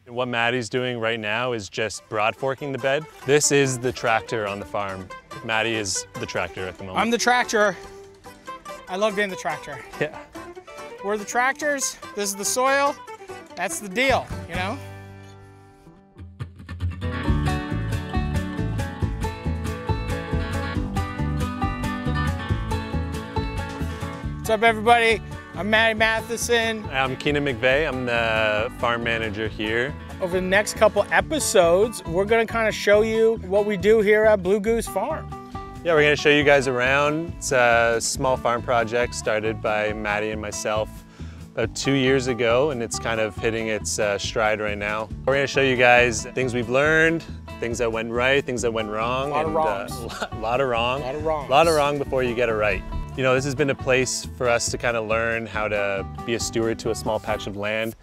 What Matty's doing right now is just broad forking the bed. This is the tractor on the farm. Matty is the tractor at the moment. I'm the tractor. I love being the tractor. Yeah. We're the tractors, this is the soil, that's the deal, you know? What's up, everybody? I'm Matty Matheson. I'm Keenan McVeigh. I'm the farm manager here. Over the next couple episodes, we're gonna kind of show you what we do here at Blue Goose Farm. Yeah, we're gonna show you guys around. It's a small farm project started by Matty and myself about 2 years ago, and it's kind of hitting its stride right now. We're gonna show you guys things we've learned, things that went right, things that went wrong. A lot of wrongs. A lot of wrong. A lot of wrongs. A lot of wrong before you get it right. You know, this has been a place for us to kind of learn how to be a steward to a small patch of land,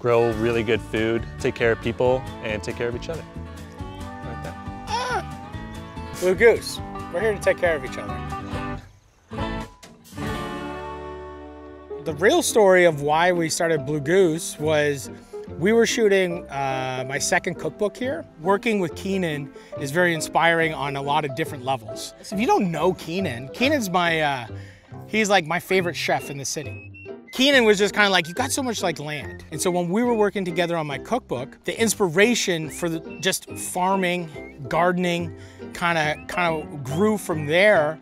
grow really good food, take care of people, and take care of each other. Like that. Blue Goose, we're here to take care of each other. The real story of why we started Blue Goose was we were shooting my second cookbook here. Working with Keenan is very inspiring on a lot of different levels. So if you don't know Keenan, Keenan's he's like my favorite chef in the city. Keenan was just kind of like, you got so much like land. And so when we were working together on my cookbook, the inspiration for just farming, gardening, kind of grew from there.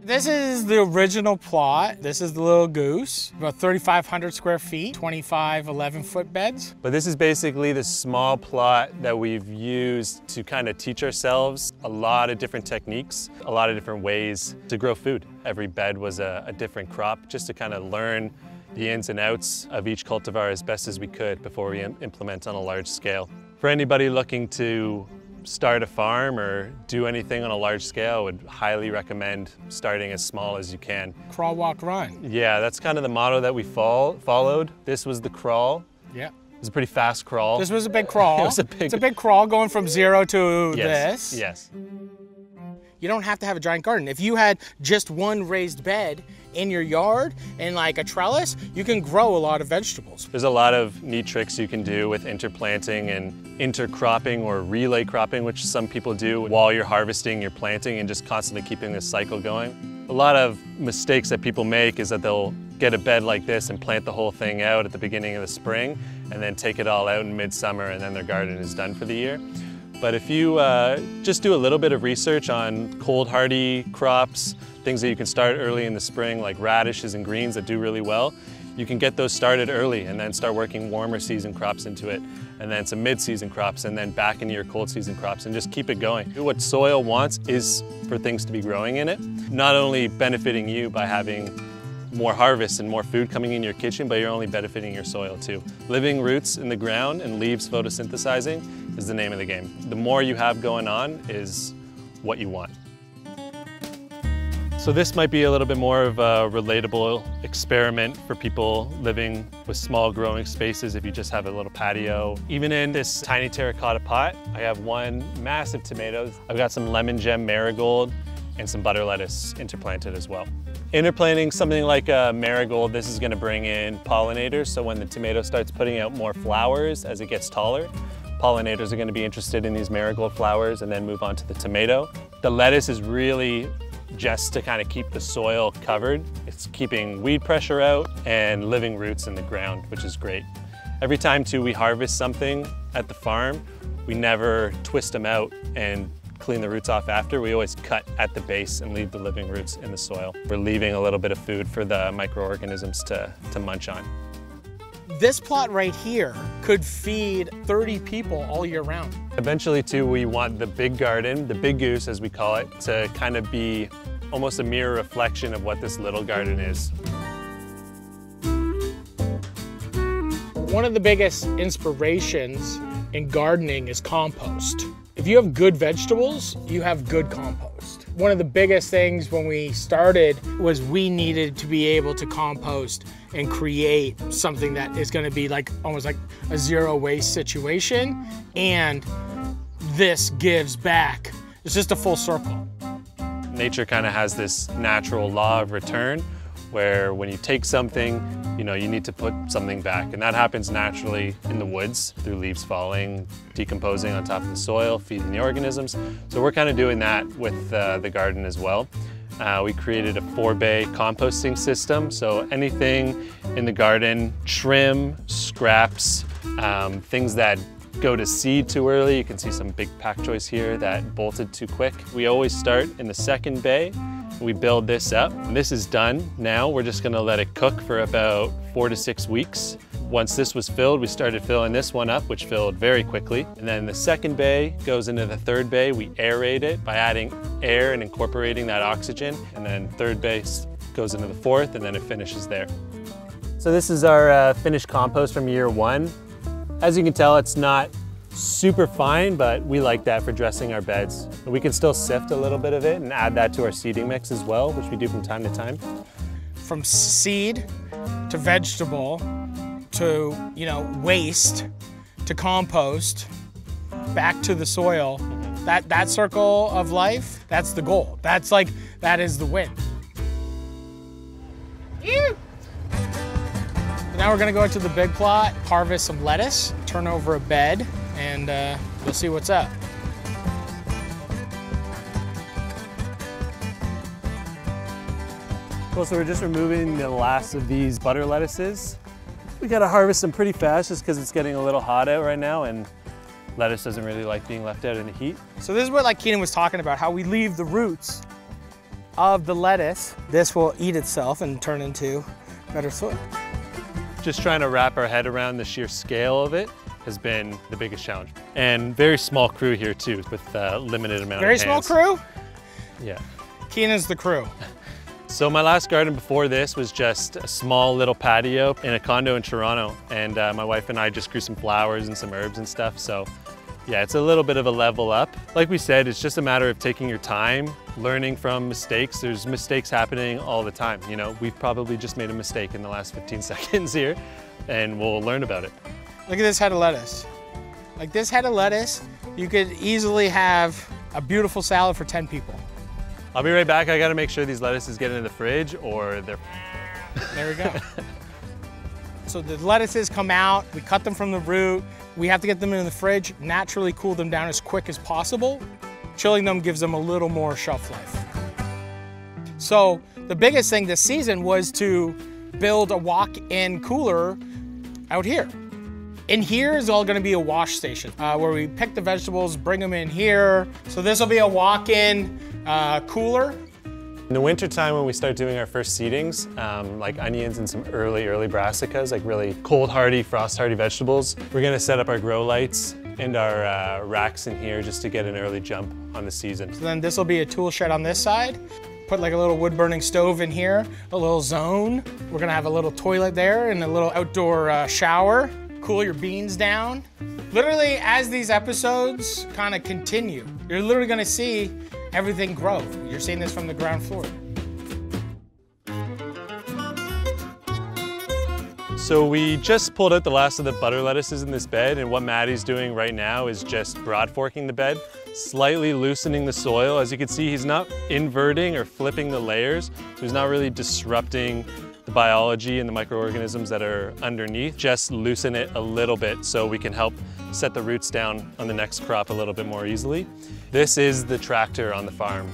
This is the original plot. This is the Little Goose, about 3,500 square feet, 25 11-foot beds. But this is basically the small plot that we've used to kind of teach ourselves a lot of different techniques, a lot of different ways to grow food. Every bed was a different crop, just to kind of learn the ins and outs of each cultivar as best as we could before we implement on a large scale. For anybody looking to start a farm or do anything on a large scale, I would highly recommend starting as small as you can. Crawl, walk, run. Yeah, that's kind of the motto that we followed. This was the crawl. Yeah. It was a pretty fast crawl. This was a big crawl. It's a big crawl going from zero to yes, this. Yes. You don't have to have a giant garden. If you had just one raised bed in your yard and like a trellis, you can grow a lot of vegetables. There's a lot of neat tricks you can do with interplanting and intercropping or relay cropping, which some people do while you're harvesting, you're planting and just constantly keeping this cycle going. A lot of mistakes that people make is that they'll get a bed like this and plant the whole thing out at the beginning of the spring and then take it all out in midsummer and then their garden is done for the year. But if you just do a little bit of research on cold hardy crops, things that you can start early in the spring like radishes and greens that do really well, you can get those started early and then start working warmer season crops into it, and then some mid-season crops, and then back into your cold season crops, and just keep it going. What soil wants is for things to be growing in it, not only benefiting you by having more harvest and more food coming in your kitchen, but you're only benefiting your soil too. Living roots in the ground and leaves photosynthesizing is the name of the game. The more you have going on is what you want. So this might be a little bit more of a relatable experiment for people living with small growing spaces if you just have a little patio. Even in this tiny terracotta pot, I have one massive tomatoes. I've got some lemon gem marigold and some butter lettuce interplanted as well. Interplanting something like a marigold, this is gonna bring in pollinators, so when the tomato starts putting out more flowers as it gets taller, pollinators are gonna be interested in these marigold flowers and then move on to the tomato. The lettuce is really just to kind of keep the soil covered. It's keeping weed pressure out and living roots in the ground, which is great. Every time too we harvest something at the farm, we never twist them out and clean the roots off after. We always cut at the base and leave the living roots in the soil. We're leaving a little bit of food for the microorganisms to munch on. This plot right here could feed 30 people all year round. Eventually too, we want the big garden, the big goose as we call it, to kind of be almost a mirror reflection of what this little garden is. One of the biggest inspirations in gardening is compost. If you have good vegetables, you have good compost. One of the biggest things when we started was we needed to be able to compost and create something that is going to be like almost like a zero waste situation, and this gives back. It's just a full circle. Nature kind of has this natural law of return where when you take something, you know, you need to put something back. And that happens naturally in the woods through leaves falling, decomposing on top of the soil, feeding the organisms. So we're kind of doing that with the garden as well. We created a 4-bay composting system. So anything in the garden, trim, scraps, things that go to seed too early. You can see some big pak choys here that bolted too quick. We always start in the 2nd bay. We build this up. This is done now. We're just gonna let it cook for about 4 to 6 weeks. Once this was filled, we started filling this one up, which filled very quickly. And then the 2nd bay goes into the 3rd bay. We aerate it by adding air and incorporating that oxygen. And then 3rd bay goes into the 4th, and then it finishes there. So this is our finished compost from year 1. As you can tell, it's not super fine, but we like that for dressing our beds. We can still sift a little bit of it and add that to our seeding mix as well, which we do from time to time. From seed to vegetable to, you know, waste to compost back to the soil, that circle of life, that's the goal. That is the win. Ew. Now we're gonna go into the big plot, harvest some lettuce, turn over a bed, and we'll see what's up. Cool, so we're just removing the last of these butter lettuces. We gotta harvest them pretty fast just because it's getting a little hot out right now, and lettuce doesn't really like being left out in the heat. So this is what, like Keenan was talking about, how we leave the roots of the lettuce. This will eat itself and turn into better soil. Just trying to wrap our head around the sheer scale of it has been the biggest challenge. And very small crew here too, with limited amount of hands. Very small crew? Yeah. Keenan's the crew. So my last garden before this was just a small little patio in a condo in Toronto. And my wife and I just grew some flowers and some herbs and stuff. So yeah, it's a little bit of a level up. Like we said, it's just a matter of taking your time, learning from mistakes. There's mistakes happening all the time. You know, we've probably just made a mistake in the last 15 seconds here, and we'll learn about it. Look at this head of lettuce. Like this head of lettuce, you could easily have a beautiful salad for 10 people. I'll be right back. I gotta make sure these lettuces get into the fridge or they're... There we go. So the lettuces come out, we cut them from the root, we have to get them in the fridge, naturally cool them down as quick as possible. Chilling them gives them a little more shelf life. So the biggest thing this season was to build a walk-in cooler out here. In here is all gonna be a wash station where we pick the vegetables, bring them in here. So this will be a walk-in cooler. In the wintertime when we start doing our first seedings, like onions and some early brassicas, like really cold hardy, frost hardy vegetables, we're gonna set up our grow lights and our racks in here just to get an early jump on the season. So then this will be a tool shed on this side. Put like a little wood burning stove in here, a little zone. We're gonna have a little toilet there and a little outdoor shower. Cool your beans down. Literally, as these episodes kind of continue, you're literally gonna see everything grow. You're seeing this from the ground floor. So we just pulled out the last of the butter lettuces in this bed, and what Matty's doing right now is just broad forking the bed, slightly loosening the soil. As you can see, he's not inverting or flipping the layers, so he's not really disrupting the biology and the microorganisms that are underneath. Just loosen it a little bit so we can help set the roots down on the next crop a little bit more easily. This is the tractor on the farm.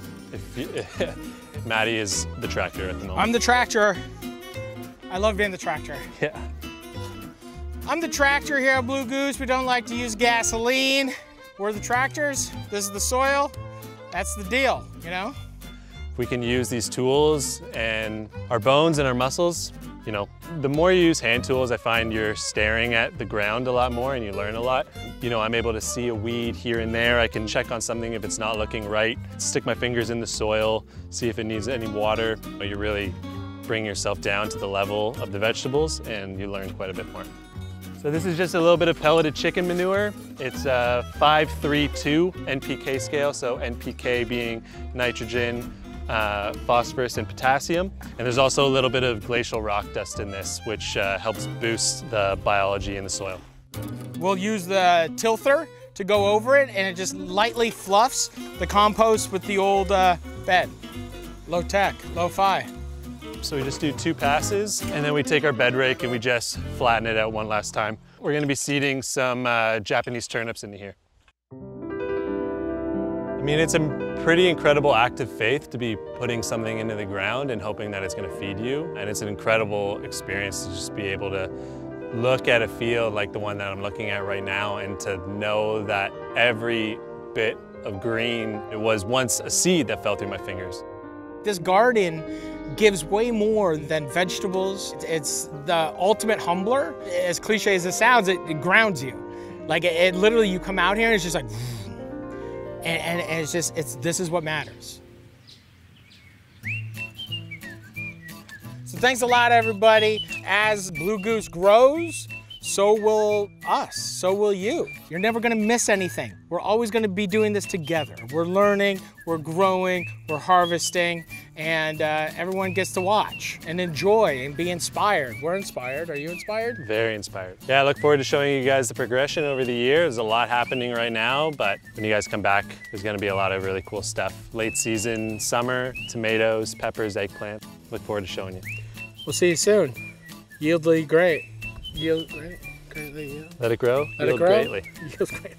Matty is the tractor at the moment. I'm the tractor. I love being the tractor. Yeah. I'm the tractor here at Blue Goose. We don't like to use gasoline. We're the tractors. This is the soil. That's the deal, you know? We can use these tools and our bones and our muscles. You know, the more you use hand tools, I find you're staring at the ground a lot more and you learn a lot. You know, I'm able to see a weed here and there. I can check on something if it's not looking right, stick my fingers in the soil, see if it needs any water. You really bring yourself down to the level of the vegetables and you learn quite a bit more. So this is just a little bit of pelleted chicken manure. It's a 5-3-2 NPK scale, so NPK being nitrogen, phosphorus and potassium. And there's also a little bit of glacial rock dust in this, which helps boost the biology in the soil. We'll use the tilther to go over it, and it just lightly fluffs the compost with the old bed. Low tech, low-fi. So we just do 2 passes, and then we take our bed rake and we just flatten it out one last time. We're gonna be seeding some Japanese turnips into here. I mean, it's a pretty incredible act of faith to be putting something into the ground and hoping that it's gonna feed you. And it's an incredible experience to just be able to look at a field like the one that I'm looking at right now and to know that every bit of green, it was once a seed that fell through my fingers. This garden gives way more than vegetables. It's the ultimate humbler. As cliche as it sounds, it grounds you. Like it literally, you come out here and it's just like, and it's just, this is what matters. So thanks a lot, everybody. As Blue Goose grows, so will us, so will you. You're never gonna miss anything. We're always gonna be doing this together. We're learning, we're growing, we're harvesting, and everyone gets to watch and enjoy and be inspired. We're inspired. Are you inspired? Very inspired. Yeah, I look forward to showing you guys the progression over the year. There's a lot happening right now, but when you guys come back, there's gonna be a lot of really cool stuff. Late season, summer, tomatoes, peppers, eggplant. Look forward to showing you. We'll see you soon. Yieldly great. Yield great. Greatly yield. Let it grow. Let Yield it grow. greatly. Yield greatly.